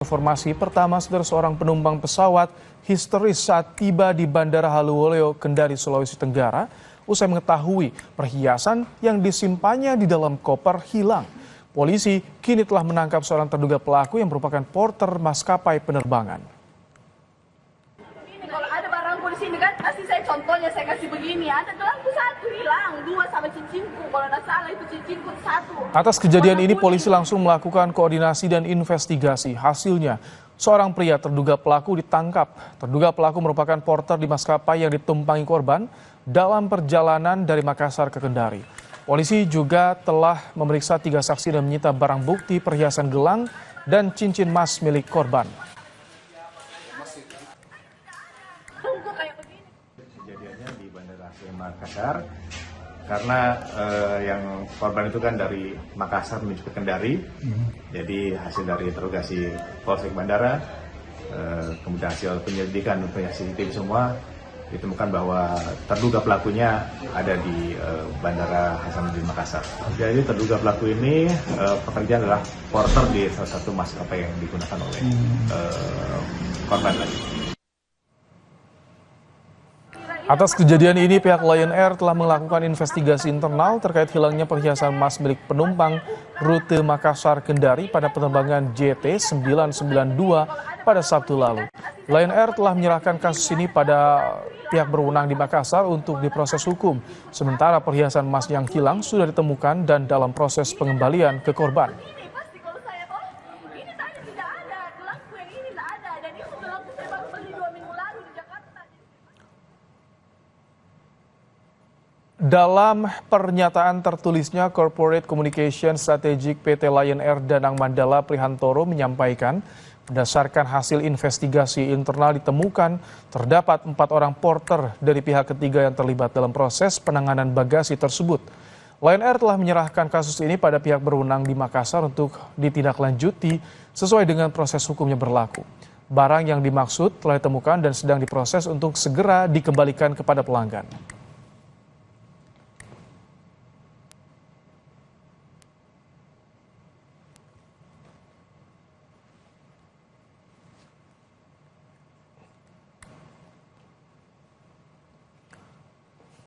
Informasi pertama, saudara, seorang penumpang pesawat histeris saat tiba di Bandara Haluoleo, Kendari, Sulawesi Tenggara, usai mengetahui perhiasan yang disimpannya di dalam koper hilang. Polisi kini telah menangkap seorang terduga pelaku yang merupakan porter maskapai penerbangan. Kalau ada barang polisi ini kan, pasti saya contohnya saya kasih begini, ada gelangku satu hilang, 2 sama cincinku, kalau tidak salah itu cincinku 1. Atas kejadian ini polisi langsung melakukan koordinasi dan investigasi. Hasilnya, seorang pria terduga pelaku ditangkap. Terduga pelaku merupakan porter di maskapai yang ditumpangi korban dalam perjalanan dari Makassar ke Kendari. Polisi juga telah memeriksa 3 saksi dan menyita barang bukti perhiasan gelang dan cincin emas milik korban. Kejadiannya di Bandara Makassar karena yang korban itu kan dari Makassar menuju ke Kendari. Jadi hasil dari interogasi Polsek Bandara, kemudian hasil penyelidikan CCTV semua ditemukan bahwa terduga pelakunya ada di Bandara Hasanuddin Makassar. Jadi terduga pelaku ini pekerjaan adalah porter di salah satu maskapai yang digunakan oleh korban lagi. Atas kejadian ini, pihak Lion Air telah melakukan investigasi internal terkait hilangnya perhiasan emas milik penumpang rute Makassar-Kendari pada penerbangan JT 992 pada Sabtu lalu. Lion Air telah menyerahkan kasus ini pada pihak berwenang di Makassar untuk diproses hukum. Sementara perhiasan emas yang hilang sudah ditemukan dan dalam proses pengembalian ke korban. Dalam pernyataan tertulisnya, Corporate Communication Strategic PT Lion Air Danang Mandala Prihantoro menyampaikan, berdasarkan hasil investigasi internal ditemukan terdapat 4 orang porter dari pihak ketiga yang terlibat dalam proses penanganan bagasi tersebut. Lion Air telah menyerahkan kasus ini pada pihak berwenang di Makassar untuk ditindaklanjuti sesuai dengan proses hukum yang berlaku. Barang yang dimaksud telah ditemukan dan sedang diproses untuk segera dikembalikan kepada pelanggan.